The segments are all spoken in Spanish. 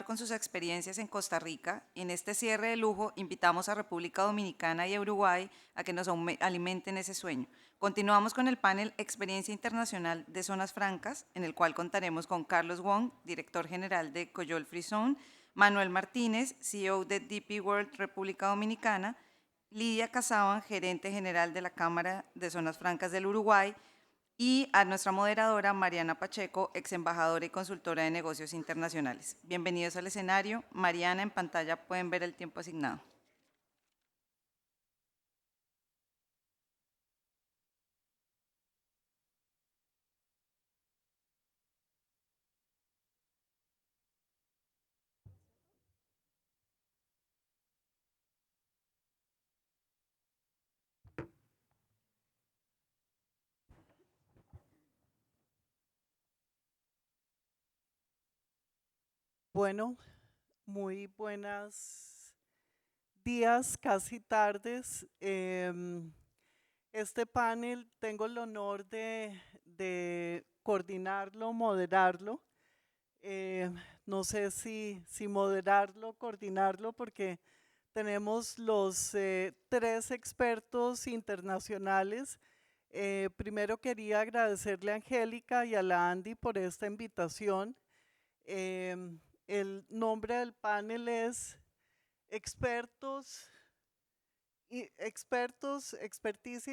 con sus experiencias en Costa Rica. En este cierre de lujo, invitamos a República Dominicana y a Uruguay a que nos alimenten ese sueño. Continuamos con el panel Experiencia Internacional de Zonas Francas, en el cual contaremos con Carlos Wong, director general de Coyol Free Zone, Manuel Martínez, CEO de DP World República Dominicana, Lidia Casaban, gerente general de la Cámara de Zonas Francas del Uruguay, y a nuestra moderadora Mariana Pacheco, ex embajadora y consultora de negocios internacionales. Bienvenidos al escenario. Mariana, en pantalla pueden ver el tiempo asignado. Bueno, muy buenos días, casi tardes. Este panel tengo el honor de coordinarlo, moderarlo. No sé si moderarlo, coordinarlo, porque tenemos los tres expertos internacionales. Primero quería agradecerle a Angélica y a la Andy por esta invitación. El nombre del panel es Experticia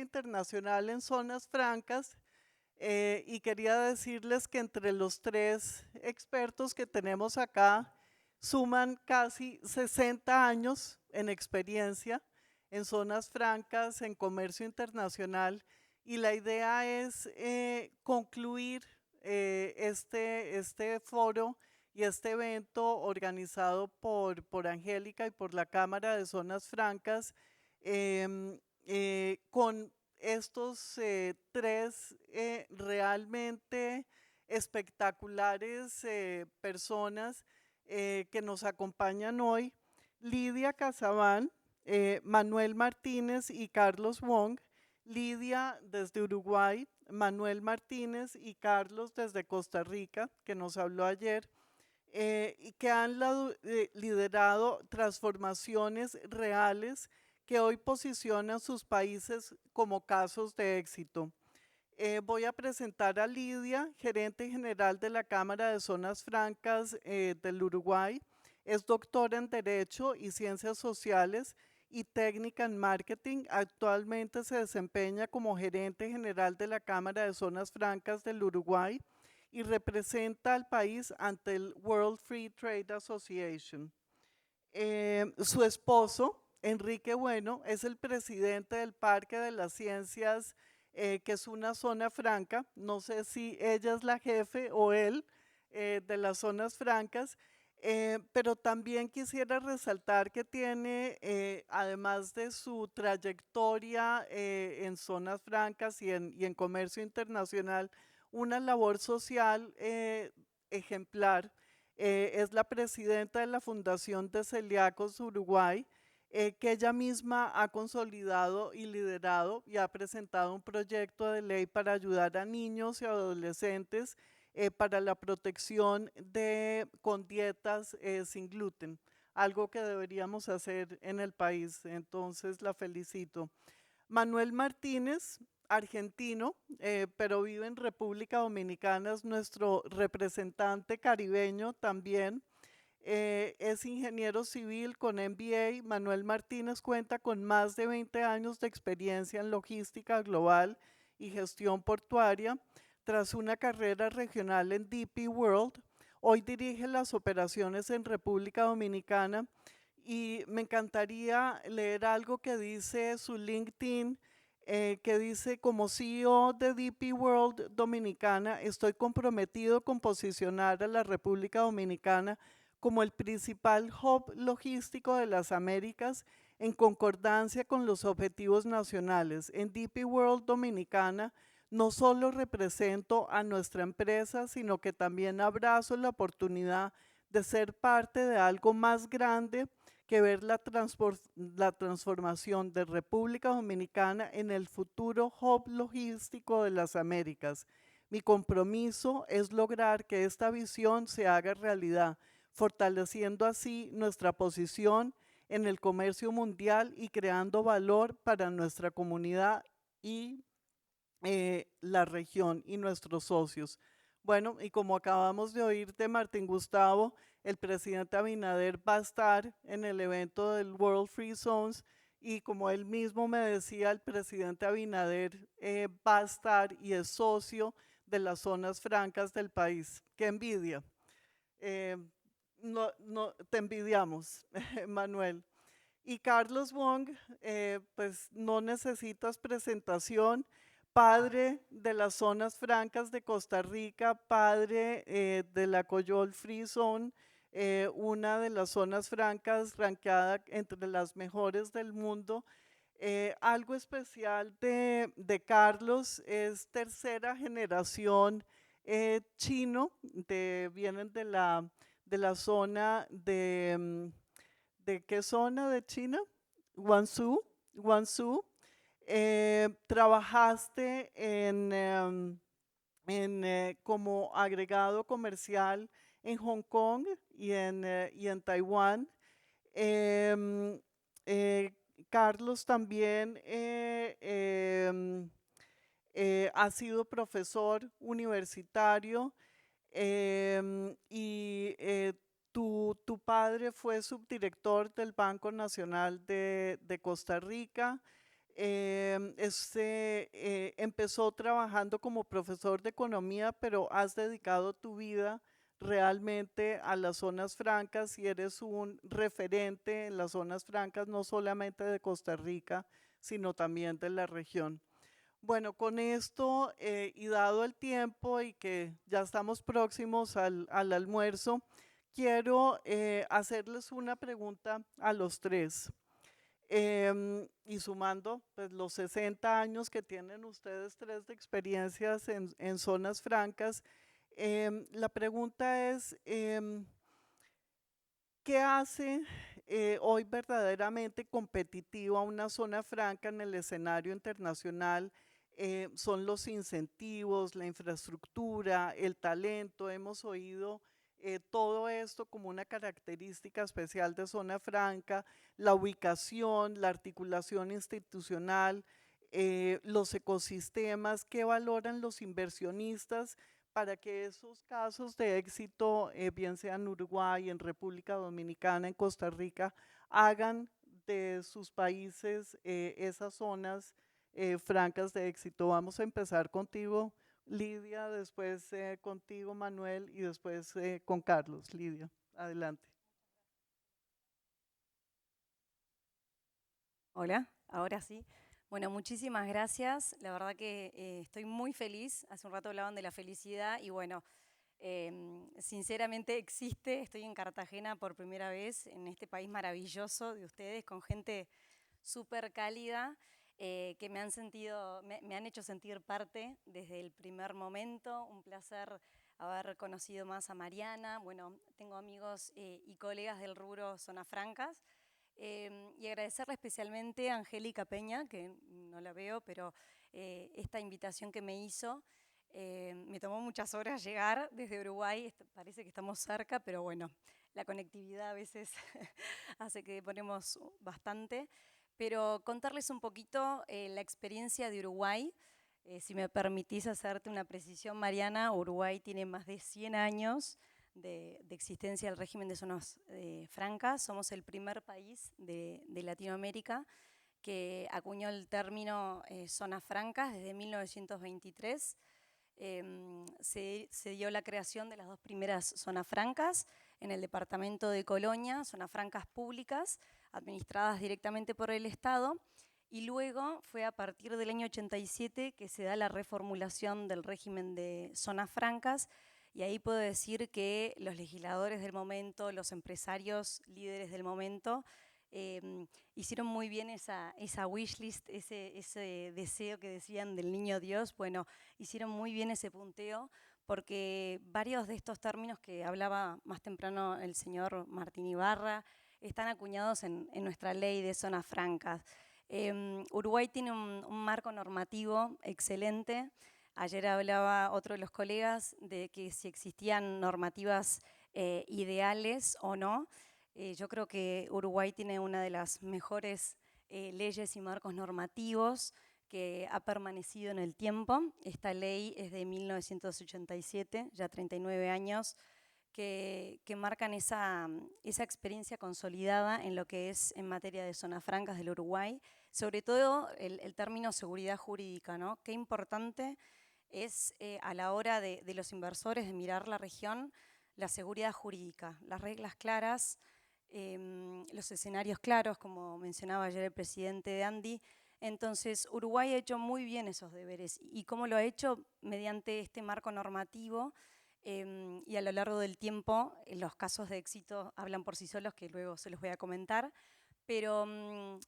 Internacional en Zonas Francas, y quería decirles que entre los tres expertos que tenemos acá suman casi 60 años en experiencia en zonas francas, en comercio internacional, y la idea es concluir este foro y este evento organizado por Angélica y por la Cámara de Zonas Francas con estos tres realmente espectaculares personas que nos acompañan hoy: Lidia Casabán, Manuel Martínez y Carlos Wong. Lidia desde Uruguay, Manuel Martínez y Carlos desde Costa Rica, que nos habló ayer, y que han liderado transformaciones reales que hoy posicionan sus países como casos de éxito. Voy a presentar a Lidia, gerente general de la Cámara de Zonas Francas del Uruguay. Es doctora en Derecho y Ciencias Sociales y técnica en marketing. Actualmente se desempeña como gerente general de la Cámara de Zonas Francas del Uruguay y representa al país ante el World Free Trade Association. Su esposo, Enrique Bueno, es el presidente del Parque de las Ciencias, que es una zona franca. No sé si ella es la jefe o él de las zonas francas, pero también quisiera resaltar que tiene, además de su trayectoria en zonas francas y en comercio internacional, una labor social ejemplar. Es la presidenta de la Fundación de Celíacos Uruguay, que ella misma ha consolidado y liderado y ha presentado un proyecto de ley para ayudar a niños y adolescentes para la protección con dietas sin gluten, algo que deberíamos hacer en el país. Entonces la felicito. Manuel Martínez, argentino, pero vive en República Dominicana, es nuestro representante caribeño también. Es ingeniero civil con MBA. Manuel Martínez cuenta con más de 20 años de experiencia en logística global y gestión portuaria. Tras una carrera regional en DP World, hoy dirige las operaciones en República Dominicana, y me encantaría leer algo que dice su LinkedIn, que dice: como CEO de DP World Dominicana, estoy comprometido con posicionar a la República Dominicana como el principal hub logístico de las Américas en concordancia con los objetivos nacionales. En DP World Dominicana no solo represento a nuestra empresa, sino que también abrazo la oportunidad de ser parte de algo más grande que ver la transformación de República Dominicana en el futuro hub logístico de las Américas. Mi compromiso es lograr que esta visión se haga realidad, fortaleciendo así nuestra posición en el comercio mundial y creando valor para nuestra comunidad y la región y nuestros socios. Bueno, y como acabamos de oír de Martín Gustavo, el presidente Abinader va a estar en el evento del World Free Zones y como él mismo me decía, el presidente Abinader va a estar y es socio de las zonas francas del país. ¡Qué envidia! Eh, no, te envidiamos, Manuel. Y Carlos Wong, pues no necesitas presentación, padre de las zonas francas de Costa Rica, padre de la Coyol Free Zone, una de las zonas francas ranqueada entre las mejores del mundo. Algo especial de Carlos es tercera generación chino, vienen de la zona ¿de qué zona de China? Guangzhou. Guangzhou. Trabajaste como agregado comercial en Hong Kong y en Taiwán. Em, eh, Carlos también ha sido profesor universitario y tu padre fue subdirector del Banco Nacional de Costa Rica. Empezó trabajando como profesor de economía, pero has dedicado tu vida realmente a las zonas francas y eres un referente en las zonas francas, no solamente de Costa Rica, sino también de la región. Bueno, con esto y dado el tiempo y que ya estamos próximos al almuerzo, quiero hacerles una pregunta a los tres. Y sumando pues, los 60 años que tienen ustedes tres de experiencias en zonas francas, la pregunta es, ¿qué hace hoy verdaderamente competitiva una zona franca en el escenario internacional? Son los incentivos, la infraestructura, el talento. Hemos oído todo esto como una característica especial de zona franca, la ubicación, la articulación institucional, los ecosistemas, qué valoran los inversionistas para que esos casos de éxito, bien sea en Uruguay, en República Dominicana, en Costa Rica, hagan de sus países esas zonas francas de éxito. Vamos a empezar contigo, Lidia, después contigo, Manuel, y después con Carlos. Lidia, adelante. Hola, ahora sí. Bueno, muchísimas gracias. La verdad que estoy muy feliz. Hace un rato hablaban de la felicidad y bueno, sinceramente existe. Estoy en Cartagena por primera vez, en este país maravilloso de ustedes, con gente súper cálida, que me han hecho sentir parte desde el primer momento. Un placer haber conocido más a Mariana. Bueno, tengo amigos y colegas del rubro Zonas Francas. Y agradecerle especialmente a Angélica Peña, que no la veo, pero esta invitación que me hizo. Me tomó muchas horas llegar desde Uruguay, parece que estamos cerca, pero bueno, la conectividad a veces hace que ponemos bastante. Pero contarles un poquito la experiencia de Uruguay. Si me permitís hacerte una precisión, Mariana, Uruguay tiene más de 100 años de existencia del régimen de zonas francas. Somos el primer país de Latinoamérica que acuñó el término zonas francas desde 1923. Se dio la creación de las dos primeras zonas francas en el departamento de Colonia, zonas francas públicas, administradas directamente por el Estado, y luego fue a partir del año 87 que se da la reformulación del régimen de zonas francas, y ahí puedo decir que los legisladores del momento, los empresarios líderes del momento, hicieron muy bien esa wishlist, ese deseo que decían del niño Dios. Bueno, hicieron muy bien ese punteo, porque varios de estos términos que hablaba más temprano el señor Martín Ibarra están acuñados en nuestra ley de zonas francas. Uruguay tiene un marco normativo excelente. Ayer hablaba otro de los colegas de que si existían normativas ideales o no. Yo creo que Uruguay tiene una de las mejores leyes y marcos normativos que ha permanecido en el tiempo. Esta ley es de 1987, ya 39 años, que marcan esa experiencia consolidada en lo que es en materia de zonas francas del Uruguay, sobre todo el término seguridad jurídica, ¿no? Qué importante es a la hora de los inversores de mirar la región, la seguridad jurídica, las reglas claras, los escenarios claros, como mencionaba ayer el presidente de Andy. Entonces, Uruguay ha hecho muy bien esos deberes. ¿Y cómo lo ha hecho? Mediante este marco normativo y a lo largo del tiempo, los casos de éxito hablan por sí solos, que luego se los voy a comentar. Pero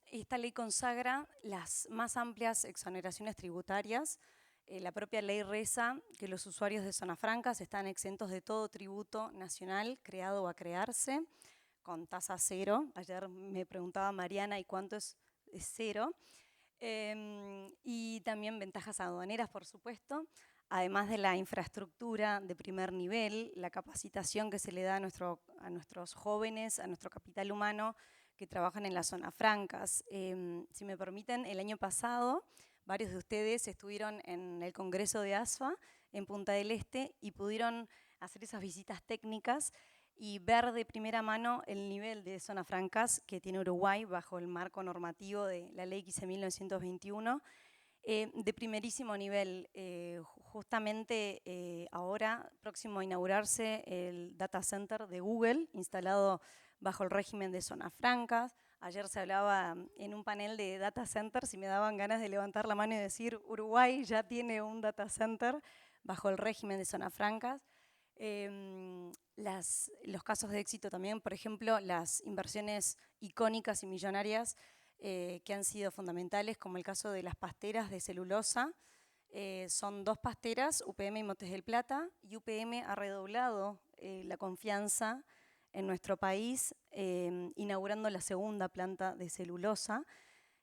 esta ley consagra las más amplias exoneraciones tributarias. La propia ley reza que los usuarios de zonas francas están exentos de todo tributo nacional creado o a crearse, con tasa cero. Ayer me preguntaba Mariana, ¿y cuánto es cero? Y también ventajas aduaneras, por supuesto, además de la infraestructura de primer nivel, la capacitación que se le da a nuestros jóvenes, a nuestro capital humano que trabajan en las zonas francas. Si me permiten, el año pasado varios de ustedes estuvieron en el Congreso de ASFA en Punta del Este y pudieron hacer esas visitas técnicas y ver de primera mano el nivel de zonas francas que tiene Uruguay bajo el marco normativo de la Ley 15.921, de primerísimo nivel. Justamente ahora, próximo a inaugurarse el data center de Google, instalado bajo el régimen de zonas francas. Ayer se hablaba en un panel de data centers y me daban ganas de levantar la mano y decir, Uruguay ya tiene un data center bajo el régimen de zonas francas. Los casos de éxito también, por ejemplo, las inversiones icónicas y millonarias que han sido fundamentales, como el caso de las pasteras de celulosa. Son 2 pasteras, UPM y Montes del Plata, y UPM ha redoblado la confianza en nuestro país, inaugurando la 2ª planta de celulosa.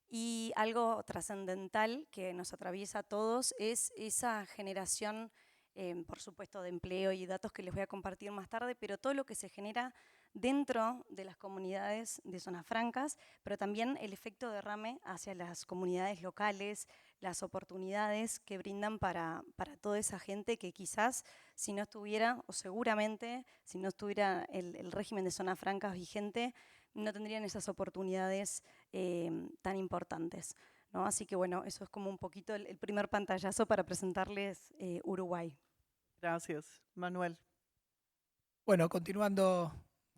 Y algo trascendental que nos atraviesa a todos es esa generación, por supuesto, de empleo y datos que les voy a compartir más tarde, pero todo lo que se genera dentro de las comunidades de zonas francas, pero también el efecto derrame hacia las comunidades locales, las oportunidades que brindan para toda esa gente que quizás si no estuviera, o seguramente si no estuviera el régimen de zonas francas vigente, no tendrían esas oportunidades tan importantes, ¿no? Así que bueno, eso es como un poquito el primer pantallazo para presentarles Uruguay. Gracias, Manuel. Bueno, continuando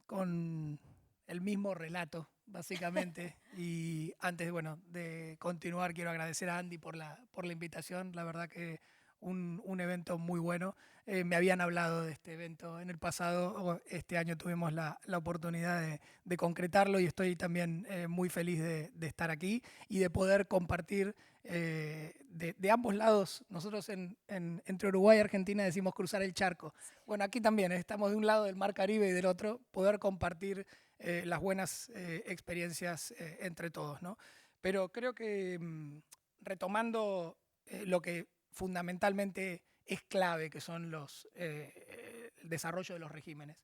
con el mismo relato, básicamente, y antes, bueno, de continuar, quiero agradecer a Andy por la invitación. La verdad que un evento muy bueno. Me habían hablado de este evento en el pasado. Este año tuvimos la oportunidad de concretarlo y estoy también muy feliz de estar aquí y de poder compartir de ambos lados. Nosotros entre Uruguay y Argentina decimos cruzar el charco. Bueno, aquí también estamos de un lado del Mar Caribe y del otro, poder compartir las buenas experiencias entre todos, ¿no? Pero creo que retomando lo que fundamentalmente es clave, que son el desarrollo de los regímenes.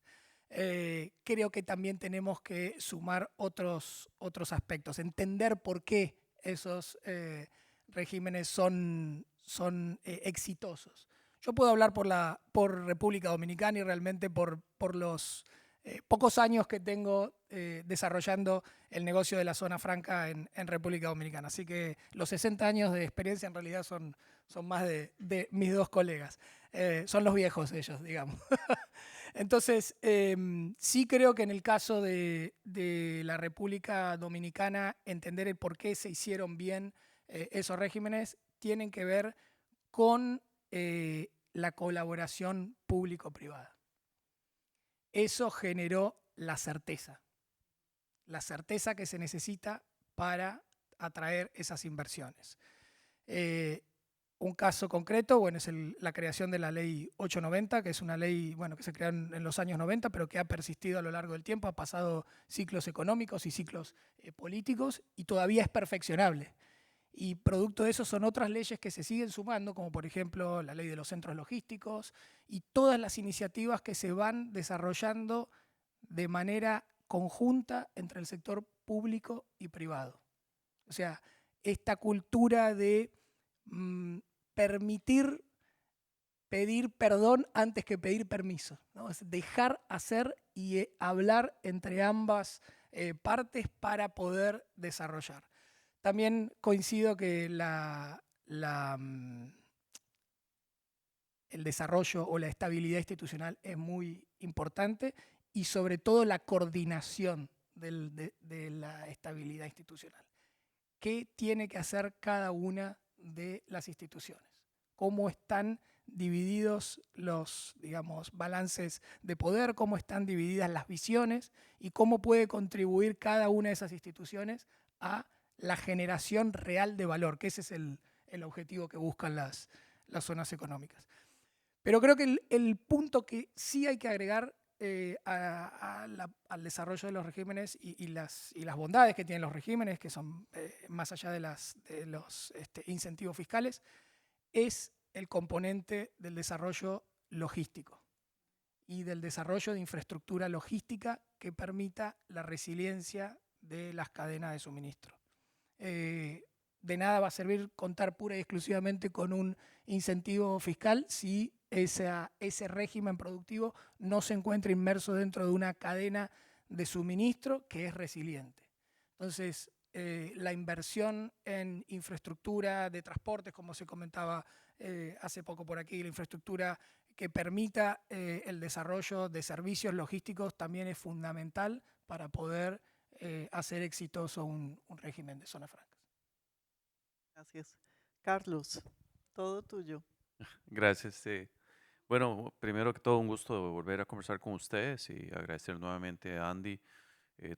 Creo que también tenemos que sumar otros aspectos, entender por qué esos regímenes son exitosos. Yo puedo hablar por República Dominicana y realmente por los pocos años que tengo desarrollando el negocio de la zona franca en República Dominicana. Así que los 60 años de experiencia en realidad son más de mis 2 colegas. Son los viejos ellos, digamos. Entonces, sí creo que en el caso de la República Dominicana, entender el por qué se hicieron bien esos regímenes tienen que ver con la colaboración público-privada. Eso generó la certeza que se necesita para atraer esas inversiones. Un caso concreto, bueno, es la creación de la Ley 890, que es una ley, bueno, que se creó en los años 90, pero que ha persistido a lo largo del tiempo, ha pasado ciclos económicos y ciclos políticos y todavía es perfeccionable. Y producto de eso son otras leyes que se siguen sumando, como por ejemplo la ley de los centros logísticos y todas las iniciativas que se van desarrollando de manera conjunta entre el sector público y privado. O sea, esta cultura de permitir pedir perdón antes que pedir permiso, ¿no? Es dejar hacer y hablar entre ambas partes para poder desarrollar. También coincido que el desarrollo o la estabilidad institucional es muy importante y sobre todo la coordinación de la estabilidad institucional. ¿Qué tiene que hacer cada una de las instituciones? ¿Cómo están divididos los, digamos, balances de poder? ¿Cómo están divididas las visiones? ¿Y cómo puede contribuir cada una de esas instituciones a la generación real de valor? Que ese es el objetivo que buscan las zonas económicas. Pero creo que el punto que sí hay que agregar al desarrollo de los regímenes y las bondades que tienen los regímenes, que son más allá de los incentivos fiscales, es el componente del desarrollo logístico y del desarrollo de infraestructura logística que permita la resiliencia de las cadenas de suministro. De nada va a servir contar pura y exclusivamente con un incentivo fiscal si ese régimen productivo no se encuentra inmerso dentro de una cadena de suministro que es resiliente. Entonces, la inversión en infraestructura de transportes, como se comentaba hace poco por aquí, la infraestructura que permita el desarrollo de servicios logísticos también es fundamental para poder hacer exitoso un régimen de zonas francas. Gracias. Carlos, todo tuyo. Gracias. Bueno, primero que todo, un gusto de volver a conversar con ustedes y agradecer nuevamente a Andy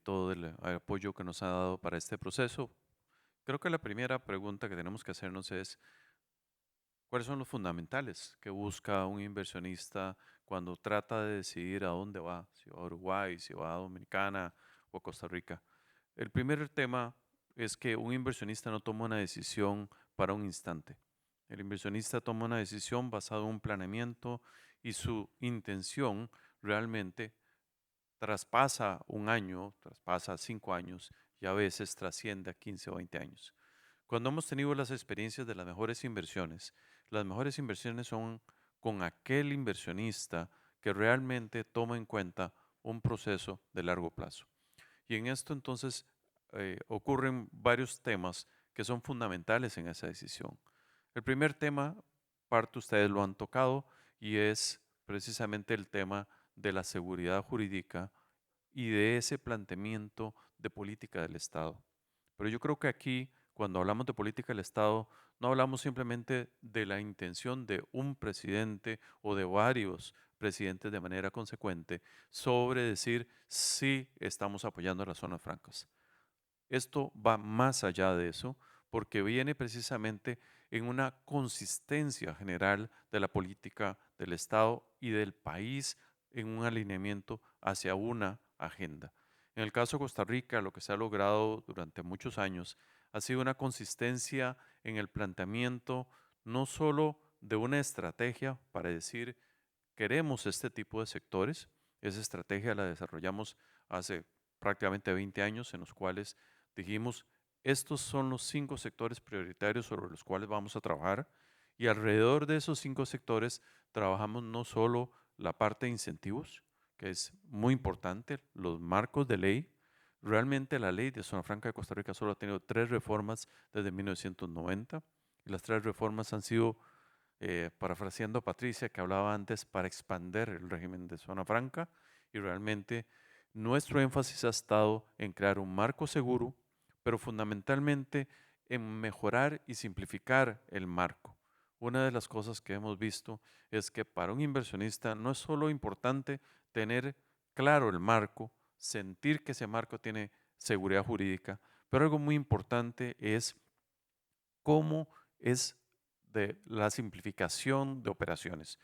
todo el apoyo que nos ha dado para este proceso. Creo que la primera pregunta que tenemos que hacernos es, ¿cuáles son los fundamentales que busca un inversionista cuando trata de decidir a dónde va? Si va a Uruguay, si va a Dominicana o a Costa Rica. El primer tema es que un inversionista no toma una decisión para un instante. El inversionista toma una decisión basada en un planeamiento y su intención realmente traspasa un año, traspasa 5 años y a veces trasciende a 15 o 20 años. Cuando hemos tenido las experiencias de las mejores inversiones son con aquel inversionista que realmente toma en cuenta un proceso de largo plazo. Y en esto entonces ocurren varios temas que son fundamentales en esa decisión. El primer tema, parte ustedes lo han tocado, y es precisamente el tema de la seguridad jurídica y de ese planteamiento de política del Estado. Pero yo creo que aquí, cuando hablamos de política del Estado, no hablamos simplemente de la intención de un presidente o de varios presidentes de manera consecuente sobre decir si estamos apoyando a las zonas francas. Esto va más allá de eso porque viene precisamente en una consistencia general de la política del Estado y del país en un alineamiento hacia una agenda. En el caso de Costa Rica, lo que se ha logrado durante muchos años ha sido una consistencia en el planteamiento no solo de una estrategia para decir queremos este tipo de sectores, esa estrategia la desarrollamos hace prácticamente 20 años en los cuales dijimos estos son los 5 sectores prioritarios sobre los cuales vamos a trabajar y alrededor de esos 5 sectores trabajamos no solo la parte de incentivos, que es muy importante, los marcos de ley. Realmente la ley de Zona Franca de Costa Rica solo ha tenido 3 reformas desde 1990 y las 3 reformas han sido, parafraseando a Patricia que hablaba antes, para expandir el régimen de Zona Franca y realmente nuestro énfasis ha estado en crear un marco seguro, pero fundamentalmente en mejorar y simplificar el marco. Una de las cosas que hemos visto es que para un inversionista no es solo importante tener claro el marco, sentir que ese marco tiene seguridad jurídica, pero algo muy importante es cómo es de la simplificación de operaciones.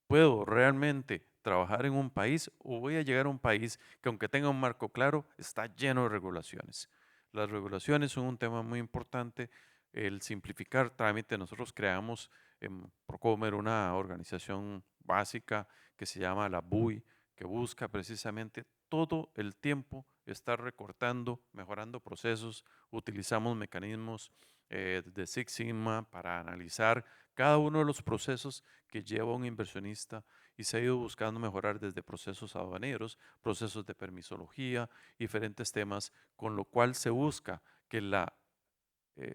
¿Puedo realmente trabajar en un país o voy a llegar a un país que aunque tenga un marco claro, está lleno de regulaciones? Las regulaciones son un tema muy importante el simplificar trámites. Nosotros creamos en Procomer una organización básica que se llama la BUI, que busca precisamente todo el tiempo estar recortando, mejorando procesos. Utilizamos mecanismos de Six Sigma para analizar cada uno de los procesos que lleva un inversionista y se ha ido buscando mejorar desde procesos aduaneros, procesos de permisología, diferentes temas, con lo cual se busca que la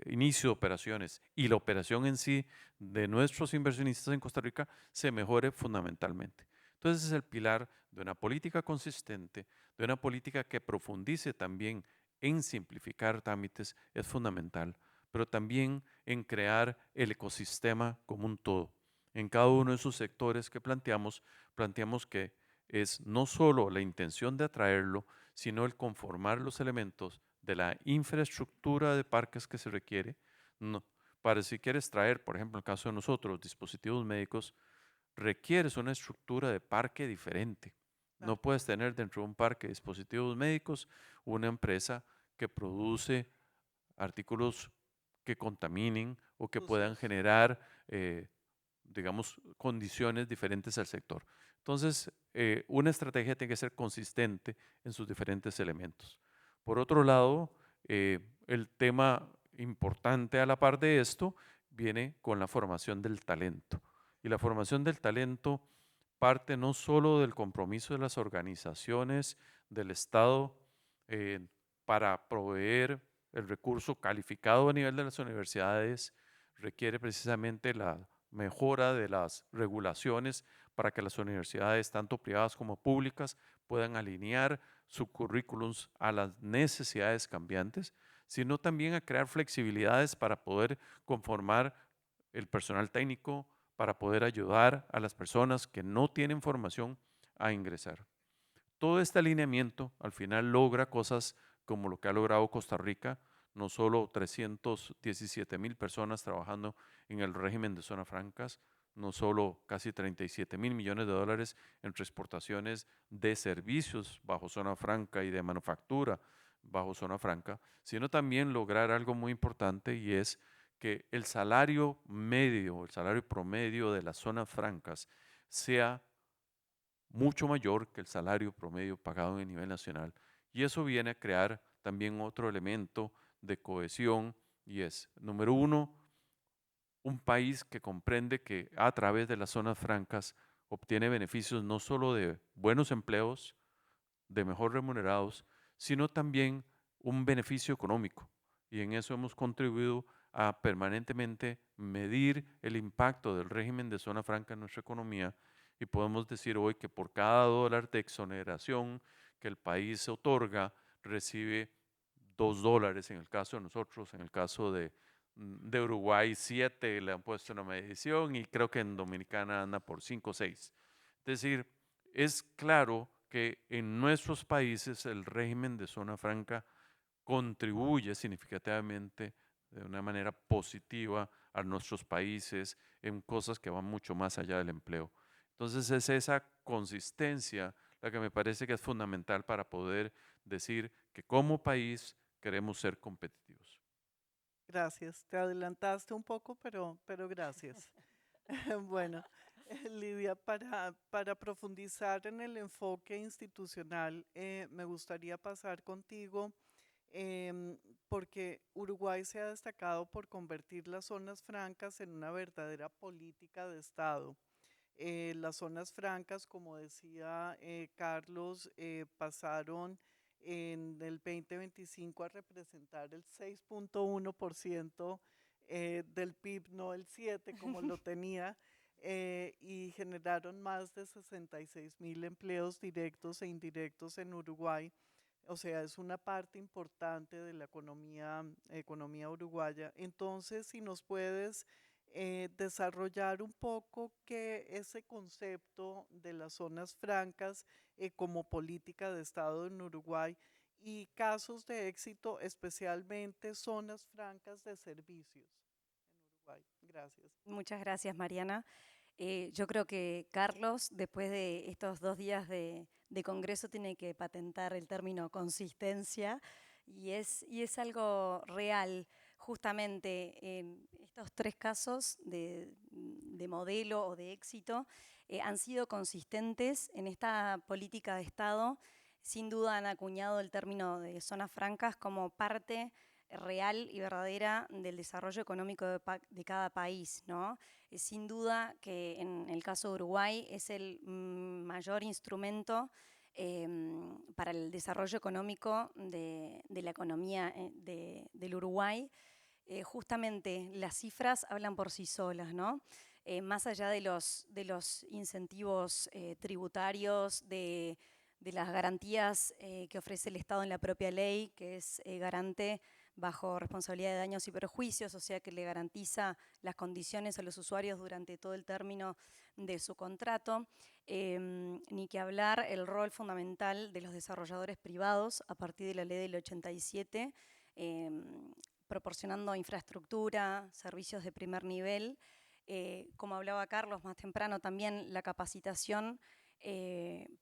inicio de operaciones y la operación en sí de nuestros inversionistas en Costa Rica se mejore fundamentalmente. Entonces es el pilar de una política consistente, de una política que profundice también en simplificar trámites, es fundamental, pero también en crear el ecosistema como un todo. En cada uno de esos sectores que planteamos que es no solo la intención de atraerlo, sino el conformar los elementos de la infraestructura de parques que se requiere. No, para si quieres traer, por ejemplo, en el caso de nosotros, dispositivos médicos, requieres una estructura de parque diferente. No Claro. puedes tener dentro de un parque de dispositivos médicos una empresa que produce artículos que contaminen o que puedan Sucios. generar, digamos, condiciones diferentes al sector. Entonces, una estrategia tiene que ser consistente en sus diferentes elementos. Por otro lado, el tema importante a la par de esto viene con la formación del talento. Y la formación del talento parte no solo del compromiso de las organizaciones del Estado eh, para proveer el recurso calificado a nivel de las universidades, requiere precisamente la mejora de las regulaciones para que las universidades, tanto privadas como públicas, puedan alinear sus currículums a las necesidades cambiantes, sino también a crear flexibilidades para poder conformar el personal técnico, para poder ayudar a las personas que no tienen formación a ingresar. Todo este alineamiento al final logra cosas como lo que ha logrado Costa Rica, no solo 317,000 personas trabajando en el régimen de zonas francas, no solo casi 37,000 millones de dólares entre exportaciones de servicios bajo zona franca y de manufactura bajo zona franca, sino también lograr algo muy importante y es que el salario medio, el salario promedio de las zonas francas sea mucho mayor que el salario promedio pagado en nivel nacional. Y eso viene a crear también otro elemento de cohesión y es, número uno, un país que comprende que a través de las zonas francas obtiene beneficios no solo de buenos empleos, de mejor remunerados, sino también un beneficio económico. Y en eso hemos contribuido a permanentemente medir el impacto del régimen de zona franca en nuestra economía y podemos decir hoy que por cada dólar de exoneración que el país otorga, recibe $2 en el caso de nosotros, en el caso de Uruguay 7 le han puesto una medición y creo que en Dominicana anda por 5 o 6. Es decir, es claro que en nuestros países el régimen de zona franca contribuye significativamente de una manera positiva a nuestros países en cosas que van mucho más allá del empleo. Entonces es esa consistencia la que me parece que es fundamental para poder decir que como país queremos ser competitivos. Gracias. Te adelantaste un poco, pero gracias. Bueno, Lidia, para profundizar en el enfoque institucional, me gustaría pasar contigo em, porque Uruguay se ha destacado por convertir las zonas francas en una verdadera política de Estado. Las zonas francas, como decía Carlos, pasaron en el 2025 a representar el 6.1% del PIB, no el 7 como lo tenía, y generaron más de 66,000 empleos directos e indirectos en Uruguay. O sea, es una parte importante de la economía uruguaya. Entonces, si nos puedes desarrollar un poco que ese concepto de las zonas francas como política de Estado en Uruguay y casos de éxito, especialmente zonas francas de servicios en Uruguay. Gracias. Muchas gracias, Mariana. Yo creo que Carlos, después de estos 2 días de congreso, tiene que patentar el término consistencia y es algo real. justamente estos 3 casos de modelo o de éxito han sido consistentes en esta política de Estado. Sin duda han acuñado el término de zonas francas como parte real y verdadera del desarrollo económico de cada país, ¿no? Sin duda que en el caso de Uruguay es el mayor instrumento para el desarrollo económico de la economía del Uruguay. Justamente las cifras hablan por sí solas, ¿no? Más allá de los incentivos tributarios, de las garantías que ofrece el Estado en la propia ley, que es garante bajo responsabilidad de daños y perjuicios, o sea que le garantiza las condiciones a los usuarios durante todo el término de su contrato, ni que hablar el rol fundamental de los desarrolladores privados a partir de la ley del 87, proporcionando infraestructura, servicios de primer nivel, como hablaba Carlos más temprano, también la capacitación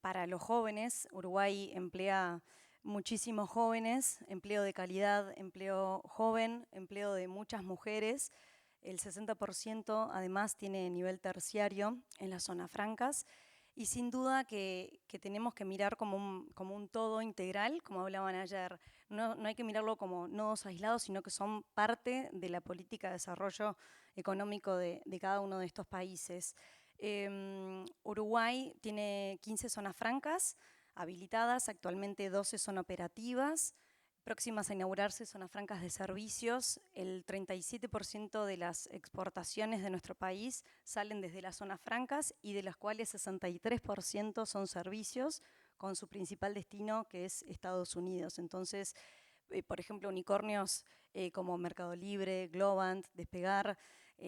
para los jóvenes. Uruguay emplea muchísimos jóvenes, empleo de calidad, empleo joven, empleo de muchas mujeres. El 60% además tiene nivel terciario en las zonas francas. Y sin duda que tenemos que mirar como un todo integral, como hablaban ayer. No hay que mirarlo como nodos aislados, sino que son parte de la política de desarrollo económico de cada uno de estos países. Uruguay tiene 15 zonas francas habilitadas, actualmente 12 son operativas, próximas a inaugurarse zonas francas de servicios. El 37% de las exportaciones de nuestro país salen desde las zonas francas y de las cuales 63% son servicios, con su principal destino que es Estados Unidos. Entonces, por ejemplo, unicornios como Mercado Libre, Globant, Despegar,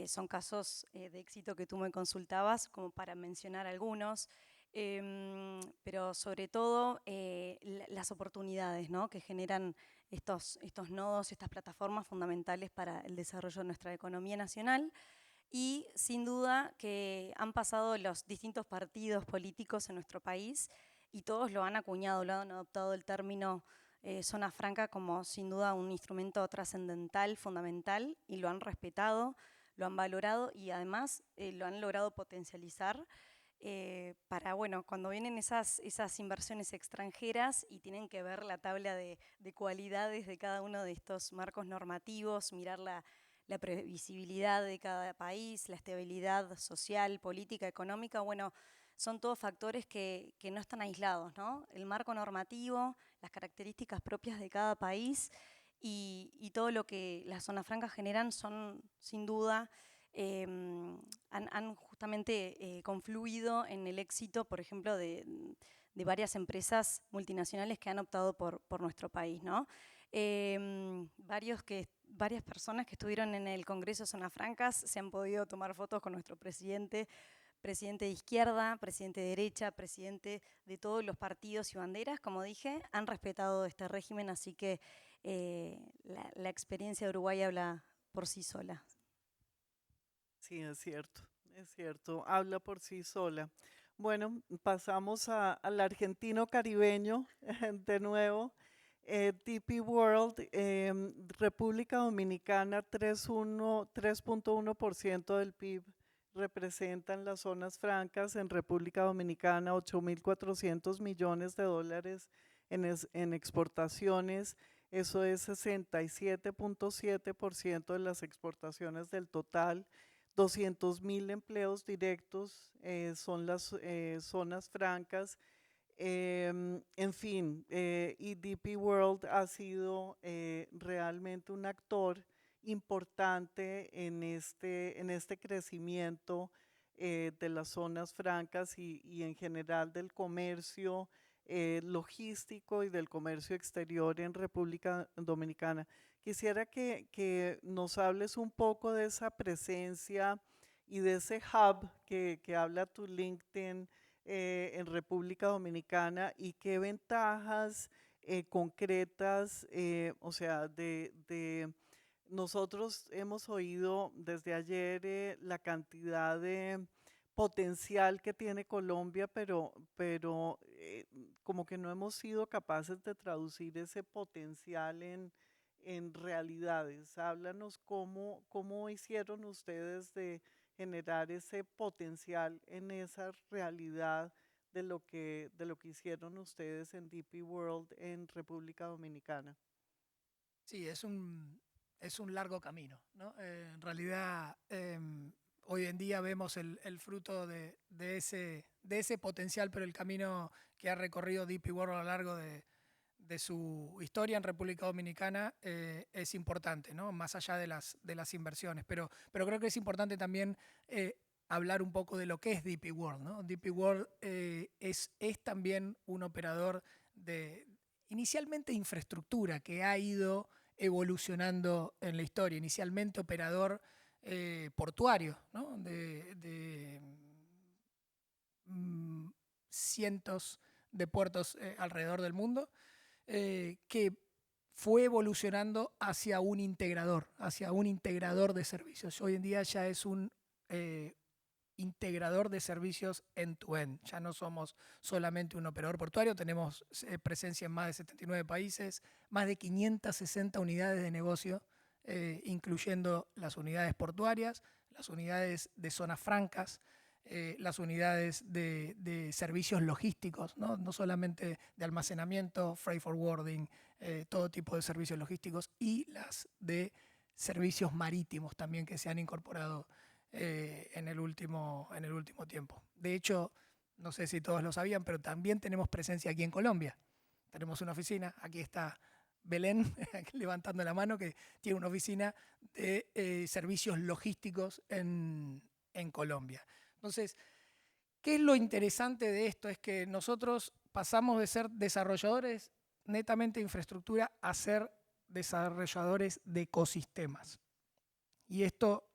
son casos de éxito que tú me consultabas, como para mencionar algunos. Pero sobre todo las oportunidades, ¿no?, que generan estos nodos, estas plataformas fundamentales para el desarrollo de nuestra economía nacional. Y sin duda que han pasado los distintos partidos políticos en nuestro país y todos lo han acuñado, lo han adoptado el término zona franca como sin duda un instrumento trascendental, fundamental, y lo han respetado, lo han valorado y además lo han logrado potencializar para, bueno, cuando vienen esas inversiones extranjeras y tienen que ver la tabla de cualidades de cada uno de estos marcos normativos, mirar la previsibilidad de cada país, la estabilidad social, política, económica, bueno, son todos factores que no están aislados, ¿no? El marco normativo, las características propias de cada país y todo lo que las zonas francas generan son, sin duda, han justamente confluido en el éxito, por ejemplo, de varias empresas multinacionales que han optado por nuestro país, ¿no? Varias personas que estuvieron en el Congreso Zonas Francas se han podido tomar fotos con nuestro presidente de izquierda, presidente de derecha, presidente de todos los partidos y banderas, como dije, han respetado este régimen, así que la experiencia de Uruguay habla por sí sola. Sí, es cierto, habla por sí sola. Bueno, pasamos al argentino caribeño de nuevo. DP World, República Dominicana, 3.1% del PIB representan las zonas francas. En República Dominicana, 8.400 millones de dólares en exportaciones. Eso es 67.7% de las exportaciones del total. 200.000 empleos directos son las zonas francas. En fin, y DP World ha sido realmente un actor importante en este crecimiento de las zonas francas y en general del comercio logístico y del comercio exterior en República Dominicana. Quisiera que nos hables un poco de esa presencia y de ese hub que habla tu LinkedIn en República Dominicana y qué ventajas concretas, o sea, nosotros hemos oído desde ayer la cantidad de potencial que tiene Colombia, pero como que no hemos sido capaces de traducir ese potencial en realidades. Háblanos cómo hicieron ustedes de generar ese potencial en esa realidad de lo que hicieron ustedes en DP World en República Dominicana. Sí, es un largo camino, ¿no? En realidad, hoy en día vemos el fruto de ese potencial, pero el camino que ha recorrido DP World a lo largo de su historia en República Dominicana es importante, ¿no? Más allá de las inversiones. Pero creo que es importante también hablar un poco de lo que es DP World, ¿no? DP World es también un operador de inicialmente infraestructura que ha ido evolucionando en la historia. Inicialmente operador portuario, ¿no? Cientos de puertos alrededor del mundo, que fue evolucionando hacia un integrador de servicios. Hoy en día ya es un integrador de servicios end-to-end. Ya no somos solamente un operador portuario, tenemos presencia en más de 79 países, más de 560 unidades de negocio, incluyendo las unidades portuarias, las unidades de zonas francas, las unidades de servicios logísticos, ¿no? solamente de almacenamiento, freight forwarding, todo tipo de servicios logísticos, y las de servicios marítimos también que se han incorporado en el último tiempo. De hecho, no sé si todos lo sabían, pero también tenemos presencia aquí en Colombia. Tenemos una oficina, aquí está Belén levantando la mano, que tiene una oficina de servicios logísticos en Colombia. Entonces, ¿qué es lo interesante de esto? Es que nosotros pasamos de ser desarrolladores netamente de infraestructura a ser desarrolladores de ecosistemas. Y esto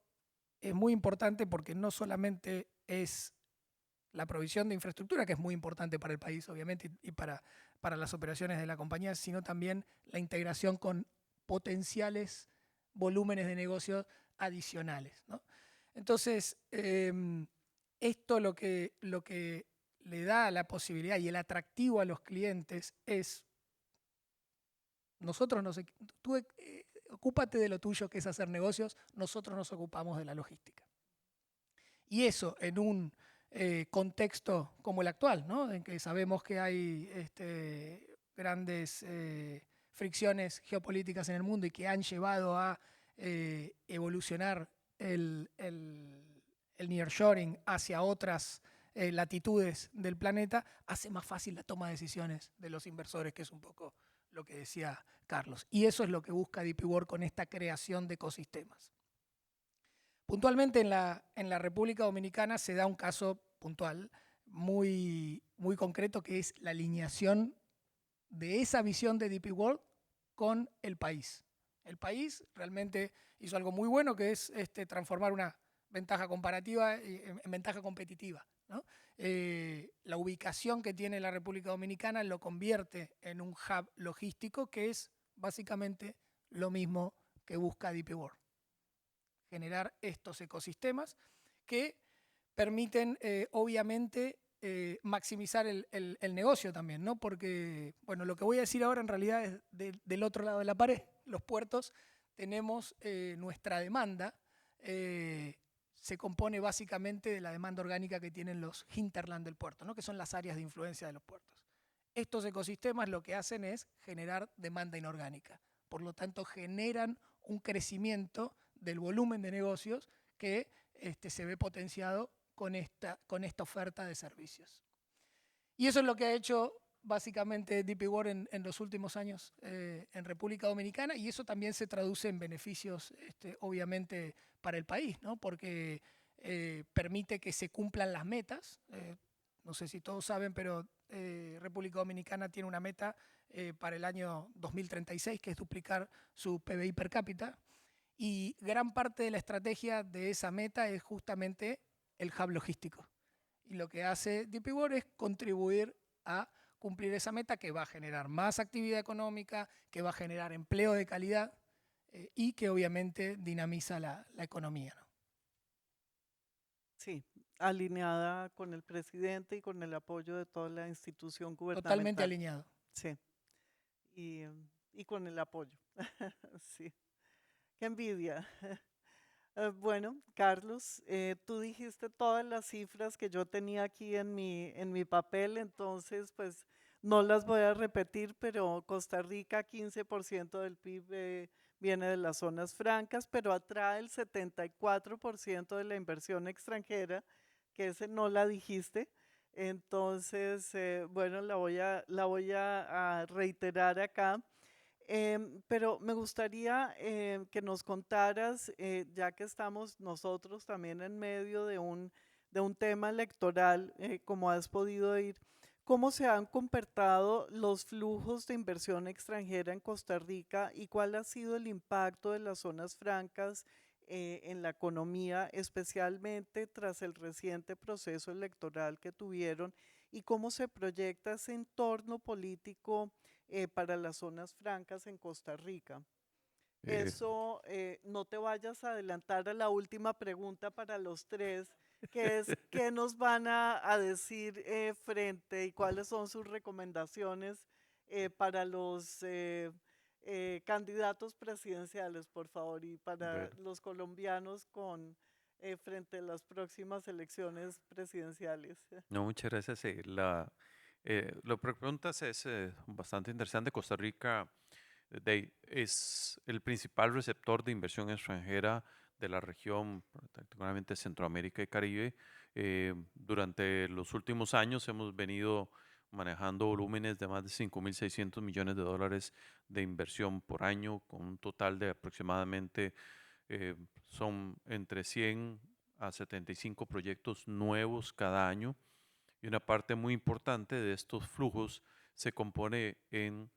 es muy importante porque no solamente es la provisión de infraestructura, que es muy importante para el país, obviamente, y para las operaciones de la compañía, sino también la integración con potenciales volúmenes de negocios adicionales, ¿no? Entonces, esto lo que le da la posibilidad y el atractivo a los clientes es, ocúpate de lo tuyo, que es hacer negocios, nosotros nos ocupamos de la logística. Y eso en un contexto como el actual, ¿no? En que sabemos que hay grandes fricciones geopolíticas en el mundo y que han llevado a evolucionar el nearshoring hacia otras latitudes del planeta, hace más fácil la toma de decisiones de los inversores, que es un poco lo que decía Carlos. Y eso es lo que busca DP World con esta creación de ecosistemas. Puntualmente en la República Dominicana se da un caso puntual muy, muy concreto, que es la alineación de esa visión de DP World con el país. El país realmente hizo algo muy bueno, que es transformar una ventaja comparativa en ventaja competitiva, ¿no? La ubicación que tiene la República Dominicana lo convierte en un hub logístico, que es básicamente lo mismo que busca DP World. Generar estos ecosistemas que permiten, obviamente, maximizar el negocio también, ¿no? Porque, bueno, lo que voy a decir ahora en realidad es del otro lado de la pared. Los puertos tenemos nuestra demanda, se compone básicamente de la demanda orgánica que tienen los hinterland del puerto, ¿no? Que son las áreas de influencia de los puertos. Estos ecosistemas lo que hacen es generar demanda inorgánica. Por lo tanto, generan un crecimiento del volumen de negocios que se ve potenciado con esta oferta de servicios. Y eso es lo que ha hecho básicamente DP World en los últimos años en República Dominicana, y eso también se traduce en beneficios, obviamente, para el país, ¿no? Porque permite que se cumplan las metas. No sé si todos saben, pero República Dominicana tiene una meta para el año 2036, que es duplicar su PBI per cápita, y gran parte de la estrategia de esa meta es justamente el hub logístico. Y lo que hace DP World es contribuir a cumplir esa meta, que va a generar más actividad económica, que va a generar empleo de calidad y que obviamente dinamiza la economía, ¿no? Sí, alineada con el presidente y con el apoyo de toda la institución gubernamental. Totalmente alineado. Sí. Y y con el apoyo. Sí, qué envidia. Bueno, Carlos, tú dijiste todas las cifras que yo tenía aquí en mi papel, entonces pues no las voy a repetir, pero Costa Rica 15% del PIB viene de las zonas francas, pero atrae el 74% de la inversión extranjera, que ese no la dijiste. Entonces, bueno, la voy a reiterar acá. Pero me gustaría que nos contaras, ya que estamos nosotros también en medio de un tema electoral, como has podido oír, ¿cómo se han comportado los flujos de inversión extranjera en Costa Rica y cuál ha sido el impacto de las zonas francas en la economía, especialmente tras el reciente proceso electoral que tuvieron y cómo se proyecta ese entorno político para las zonas francas en Costa Rica? Eh, Eso, no te vayas a adelantar a la última pregunta para los tres, que es qué nos van a decir frente y cuáles son sus recomendaciones para los candidatos presidenciales, por favor, y para bueno, los colombianos frente a las próximas elecciones presidenciales. no, muchas gracias. Lo que preguntas es bastante interesante. Costa Rica es el principal receptor de inversión extranjera de la región, particularmente Centroamérica y Caribe. Durante los últimos años hemos venido manejando volúmenes de más de 5.600 millones de dólares de inversión por año, con un total de aproximadamente eh, son entre 100 a 75 proyectos nuevos cada año. Y una parte muy importante de estos flujos se compone en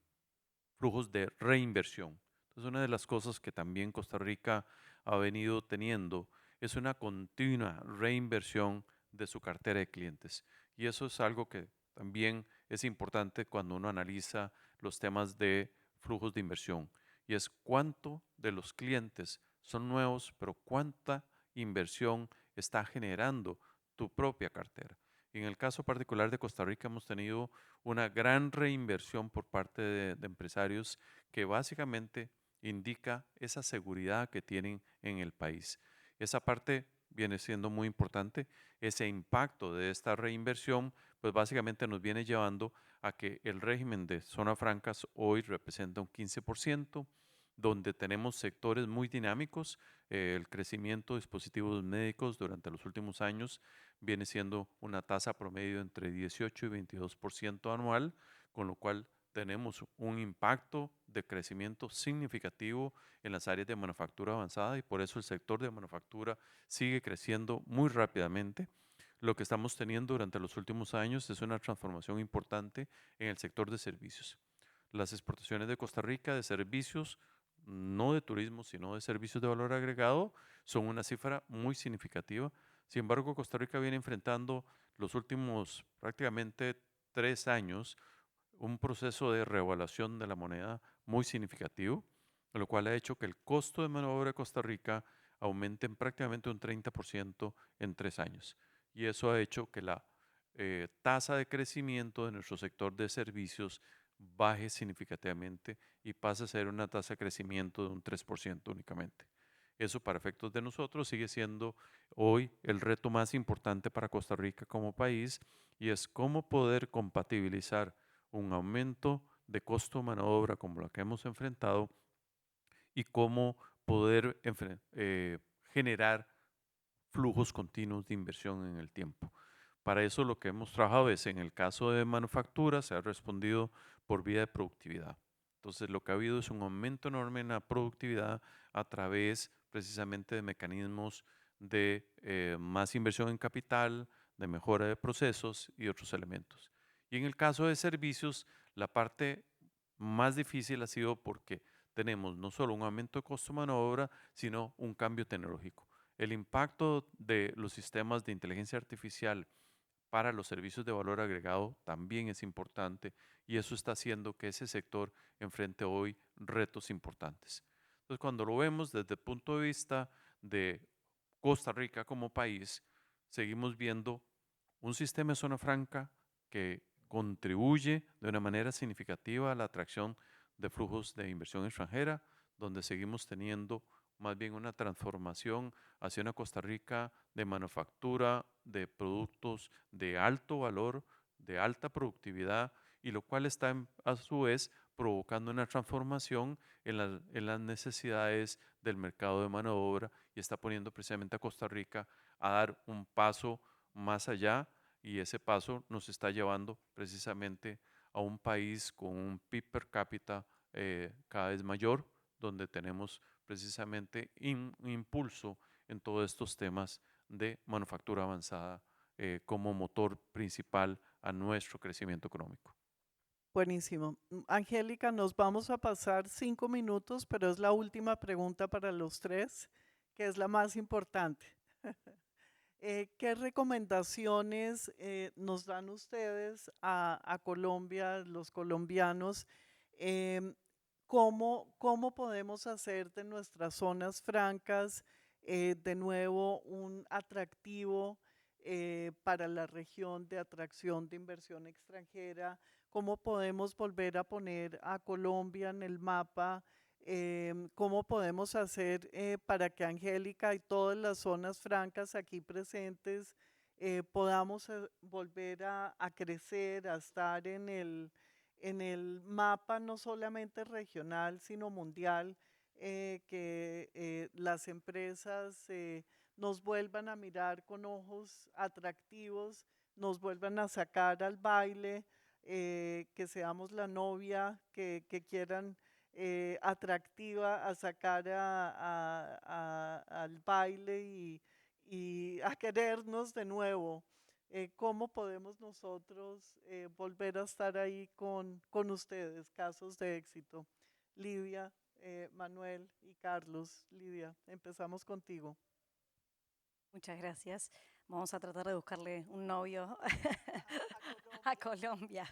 flujos de reinversión. Entonces, una de las cosas que también Costa Rica ha venido teniendo es una continua reinversión de su cartera de clientes. Y eso es algo que también es importante cuando uno analiza los temas de flujos de inversión. Y es cuánto de los clientes son nuevos, pero cuánta inversión está generando tu propia cartera. Y en el caso particular de Costa Rica hemos tenido una gran reinversión por parte de empresarios que básicamente indica esa seguridad que tienen en el país. Esa parte viene siendo muy importante. Ese impacto de esta reinversión, pues básicamente nos viene llevando a que el régimen de zonas francas hoy representa un 15%, donde tenemos sectores muy dinámicos. El crecimiento de dispositivos médicos durante los últimos años viene siendo una tasa promedio entre 18 y 22% anual, con lo cual tenemos un impacto de crecimiento significativo en las áreas de manufactura avanzada y por eso el sector de manufactura sigue creciendo muy rápidamente. Lo que estamos teniendo durante los últimos años es una transformación importante en el sector de servicios. Las exportaciones de Costa Rica de servicios, no de turismo, sino de servicios de valor agregado, son una cifra muy significativa. Sin embargo, Costa Rica viene enfrentando los últimos prácticamente 3 años un proceso de revaluación de la moneda muy significativo, lo cual ha hecho que el costo de mano de obra de Costa Rica aumente en prácticamente un 30% en 3 años. Y eso ha hecho que la tasa de crecimiento de nuestro sector de servicios baje significativamente y pase a ser una tasa de crecimiento de un 3% únicamente. Eso para efectos de nosotros sigue siendo hoy el reto más importante para Costa Rica como país y es cómo poder compatibilizar un aumento de costo de mano de obra como la que hemos enfrentado y cómo poder generar flujos continuos de inversión en el tiempo. Para eso lo que hemos trabajado es, en el caso de manufactura, se ha respondido por vía de productividad. Entonces lo que ha habido es un aumento enorme en la productividad a través precisamente de mecanismos de más inversión en capital, de mejora de procesos y otros elementos. Y en el caso de servicios, la parte más difícil ha sido porque tenemos no solo un aumento de costo de mano de obra, sino un cambio tecnológico. El impacto de los sistemas de inteligencia artificial para los servicios de valor agregado también es importante y eso está haciendo que ese sector enfrente hoy retos importantes. Entonces, cuando lo vemos desde el punto de vista de Costa Rica como país, seguimos viendo un sistema de zona franca que contribuye de una manera significativa a la atracción de flujos de inversión extranjera, donde seguimos teniendo más bien una transformación hacia una Costa Rica de manufactura, de productos de alto valor, de alta productividad, y lo cual está a su vez provocando una transformación en las necesidades del mercado de mano de obra y está poniendo precisamente a Costa Rica a dar un paso más allá, y ese paso nos está llevando precisamente a un país con un PIB per cápita cada vez mayor, donde tenemos precisamente un impulso en todos estos temas de manufactura avanzada como motor principal a nuestro crecimiento económico. Buenísimo. Angélica, nos vamos a pasar 5 minutos, pero es la última pregunta para los tres, que es la más importante. ¿Qué recomendaciones nos dan ustedes a Colombia, los colombianos? em, ¿Cómo podemos hacer de nuestras zonas francas de nuevo un atractivo para la región de atracción de inversión extranjera? ¿Cómo podemos volver a poner a Colombia en el mapa? ¿Cómo podemos hacer para que Angélica y todas las zonas francas aquí presentes podamos volver a crecer, a estar en el mapa no solamente regional, sino mundial, que las empresas nos vuelvan a mirar con ojos atractivos, nos vuelvan a sacar al baile, que seamos la novia que quieran atractiva a sacar al baile y a querernos de nuevo. ¿Cómo podemos nosotros volver a estar ahí con ustedes? Casos de éxito. Lidia, Manuel y Carlos. Lidia, empezamos contigo. Muchas gracias. Vamos a tratar de buscarle un novio a Colombia.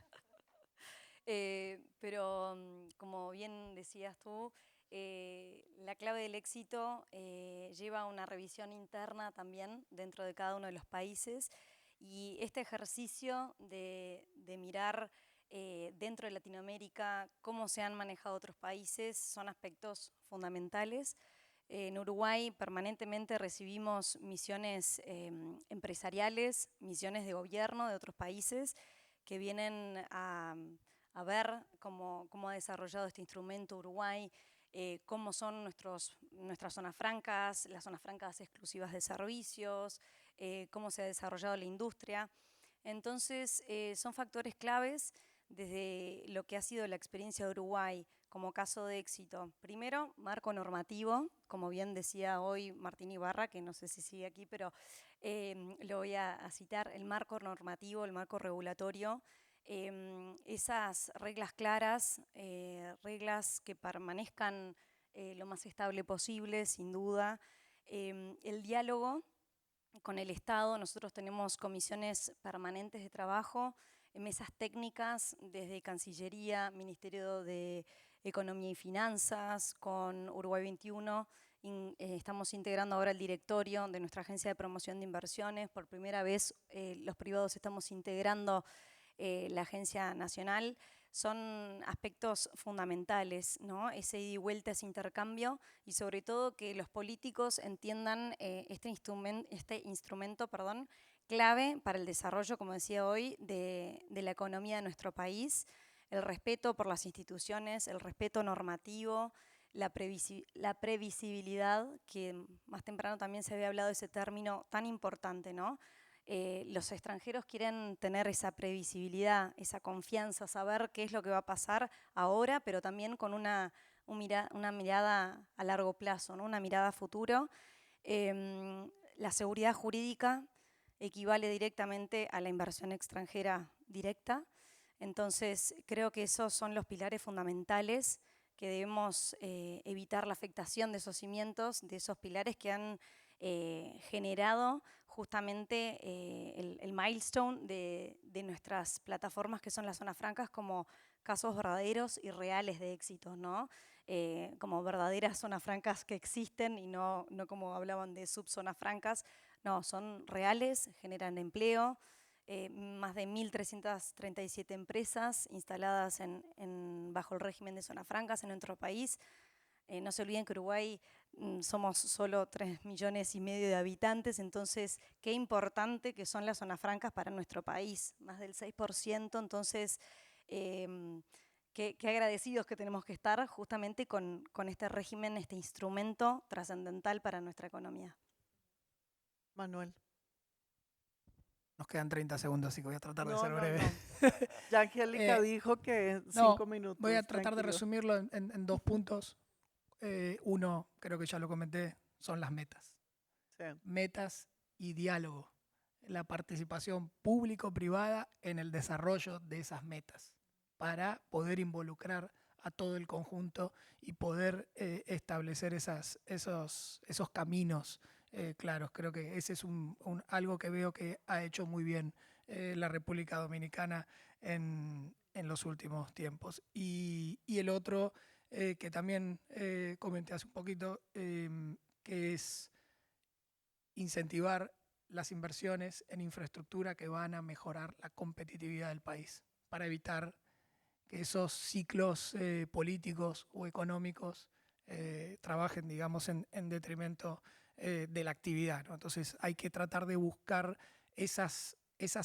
Pero como bien decías tú, la clave del éxito lleva a una revisión interna también dentro de cada uno de los países, y este ejercicio de mirar dentro de Latinoamérica cómo se han manejado otros países son aspectos fundamentales. En Uruguay permanentemente recibimos misiones empresariales, misiones de gobierno de otros países que vienen a ver cómo ha desarrollado este instrumento Uruguay, cómo son nuestras zonas francas, las zonas francas exclusivas de servicios, cómo se ha desarrollado la industria. Entonces, son factores claves desde lo que ha sido la experiencia de Uruguay como caso de éxito. Primero, marco normativo, como bien decía hoy Martín Ibarra, que no sé si sigue aquí, pero lo voy a citar, el marco normativo, el marco regulatorio, esas reglas claras, reglas que permanezcan lo más estable posible, sin duda. El diálogo con el Estado, nosotros tenemos comisiones permanentes de trabajo, mesas técnicas desde Cancillería, Ministerio de Economía y Finanzas, con Uruguay 21. Estamos integrando ahora el directorio de nuestra agencia de promoción de inversiones. Por primera vez los privados estamos integrando la agencia nacional. Son aspectos fundamentales, ¿no? Ese ida y vuelta, ese intercambio, y sobre todo que los políticos entiendan este instrumento clave para el desarrollo, como decía hoy, de la economía de nuestro país, el respeto por las instituciones, el respeto normativo, la previsibilidad, que más temprano también se había hablado de ese término tan importante, ¿no? Los extranjeros quieren tener esa previsibilidad, esa confianza, saber qué es lo que va a pasar ahora, pero también con una mirada a largo plazo, ¿no? Una mirada a futuro. La seguridad jurídica equivale directamente a la inversión extranjera directa. Entonces, creo que esos son los pilares fundamentales, que debemos evitar la afectación de esos cimientos, de esos pilares que han generado justamente el milestone de nuestras plataformas, que son las zonas francas, como casos verdaderos y reales de éxito, ¿no? Como verdaderas zonas francas que existen y no como hablaban de subzonas francas. No, son reales, generan empleo, más de 1.337 empresas instaladas bajo el régimen de zonas francas en nuestro país. No se olviden que Uruguay somos solo 3,5 millones de habitantes, entonces qué importante que son las zonas francas para nuestro país, más del 6%, entonces qué agradecidos que tenemos que estar justamente con este régimen, este instrumento trascendental para nuestra economía. Manuel. Nos quedan 30 segundos, así que voy a tratar de No, ser no, breve. no. Ya Angélica Eh, dijo que No, 5 minutos. voy a tratar de tranquilo. resumirlo en 2 puntos. Uno, creo que ya lo comenté, son las metas. Sí. Metas y diálogo. La participación público-privada en el desarrollo de esas metas para poder involucrar a todo el conjunto y poder establecer esos caminos claros. Creo que ese es algo que veo que ha hecho muy bien la República Dominicana en los últimos tiempos. Y el otro que también comenté hace un poquito, que es incentivar las inversiones en infraestructura que van a mejorar la competitividad del país para evitar que esos ciclos políticos o económicos trabajen, digamos, en detrimento de la actividad, ¿no? Entonces hay que tratar de buscar esas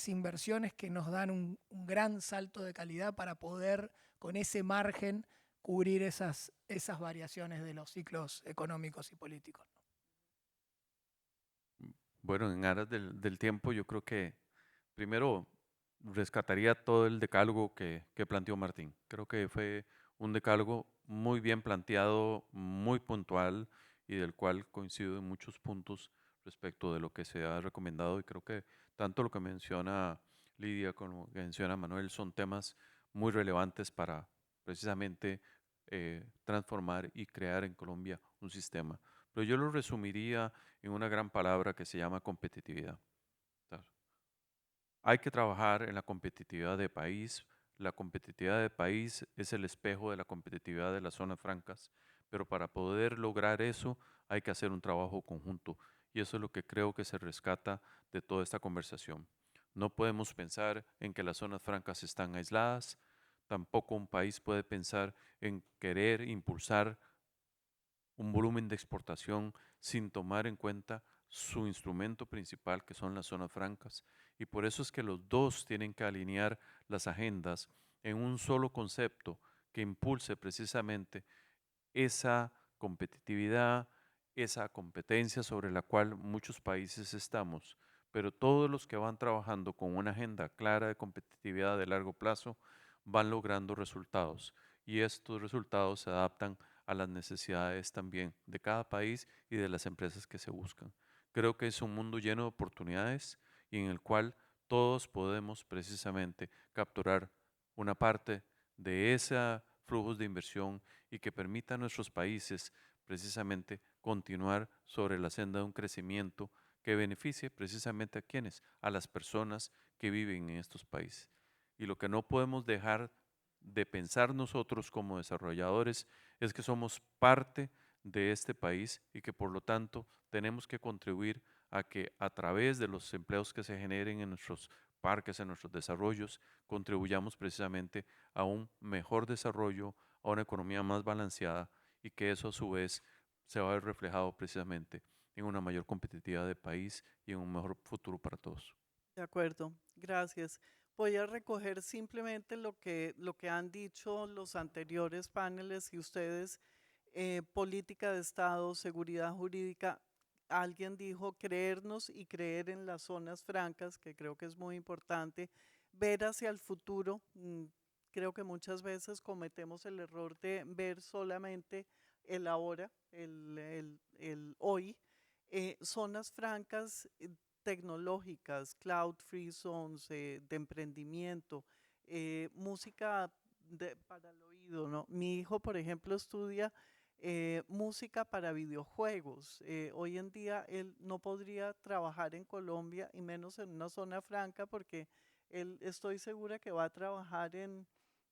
inversiones que nos dan un gran salto de calidad para poder, con ese margen, cubrir esas variaciones de los ciclos económicos y políticos, ¿no? Bueno, en aras del tiempo, yo creo que primero rescataría todo el decálogo que planteó Martín. Creo que fue un decálogo muy bien planteado, muy puntual y del cual coincido en muchos puntos respecto de lo que se ha recomendado. Y creo que tanto lo que menciona Lidia como lo que menciona Manuel son temas muy relevantes para precisamente transformar y crear en Colombia un sistema. Pero yo lo resumiría en una gran palabra que se llama competitividad. ¿Sabes? Hay que trabajar en la competitividad de país. La competitividad de país es el espejo de la competitividad de las zonas francas, pero para poder lograr eso hay que hacer un trabajo conjunto y eso es lo que creo que se rescata de toda esta conversación. No podemos pensar en que las zonas francas están aisladas, tampoco un país puede pensar en querer impulsar un volumen de exportación sin tomar en cuenta su instrumento principal, que son las zonas francas. Y por eso es que los dos tienen que alinear las agendas en un solo concepto que impulse precisamente esa competitividad, esa competencia sobre la cual muchos países estamos. Pero todos los que van trabajando con una agenda clara de competitividad de largo plazo van logrando resultados. Y estos resultados se adaptan a las necesidades también de cada país y de las empresas que se buscan. Creo que es un mundo lleno de oportunidades y en el cual todos podemos precisamente capturar una parte de esos flujos de inversión y que permita a nuestros países precisamente continuar sobre la senda de un crecimiento que beneficie precisamente a quienes, a las personas que viven en estos países. Y lo que no podemos dejar de pensar nosotros como desarrolladores es que somos parte de este país y que por lo tanto tenemos que contribuir a que a través de los empleos que se generen en nuestros parques, en nuestros desarrollos, contribuyamos precisamente a un mejor desarrollo, a una economía más balanceada y que eso a su vez se va a ver reflejado precisamente en una mayor competitividad de país y en un mejor futuro para todos. De acuerdo, gracias. Voy a recoger simplemente lo que han dicho los anteriores paneles y ustedes. Política de Estado, seguridad jurídica. Alguien dijo creernos y creer en las zonas francas, que creo que es muy importante. Ver hacia el futuro. Creo que muchas veces cometemos el error de ver solamente el ahora, el hoy. Zonas francas tecnológicas, cloud free zones, de emprendimiento, música para el oído, ¿no? Mi hijo, por ejemplo, estudia música para videojuegos. Hoy en día él no podría trabajar en Colombia y menos en una zona franca porque él estoy segura que va a trabajar en,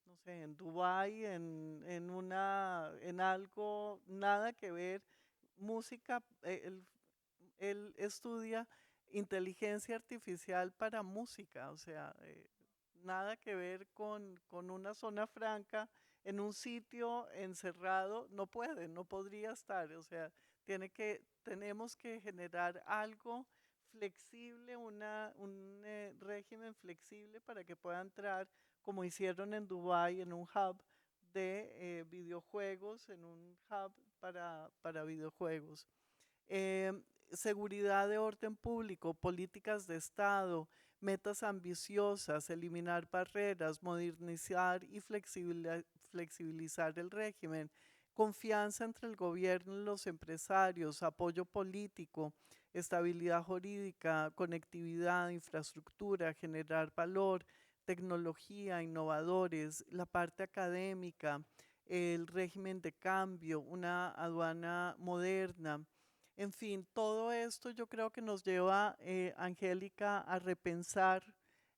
no sé, en Dubái, en algo nada que ver. Música, él estudia inteligencia artificial para música, o sea, nada que ver con una zona franca en un sitio encerrado, no podría estar, o sea, tenemos que generar algo flexible, un régimen flexible para que pueda entrar, como hicieron en Dubái, en un hub de videojuegos, en un hub para videojuegos. Seguridad de orden público, políticas de Estado, metas ambiciosas, eliminar barreras, modernizar y flexibilizar el régimen, confianza entre el gobierno y los empresarios, apoyo político, estabilidad jurídica, conectividad, infraestructura, generar valor, tecnología, innovadores, la parte académica, el régimen de cambio, una aduana moderna. En fin, todo esto yo creo que nos lleva, Angélica, a repensar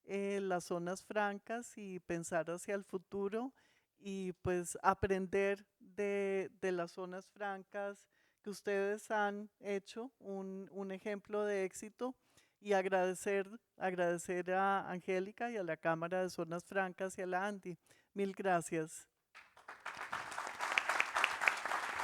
las zonas francas y pensar hacia el futuro y pues aprender de las zonas francas que ustedes han hecho un ejemplo de éxito y agradecer a Angélica y a la Cámara de Zonas Francas y a la ANDI. Mil gracias.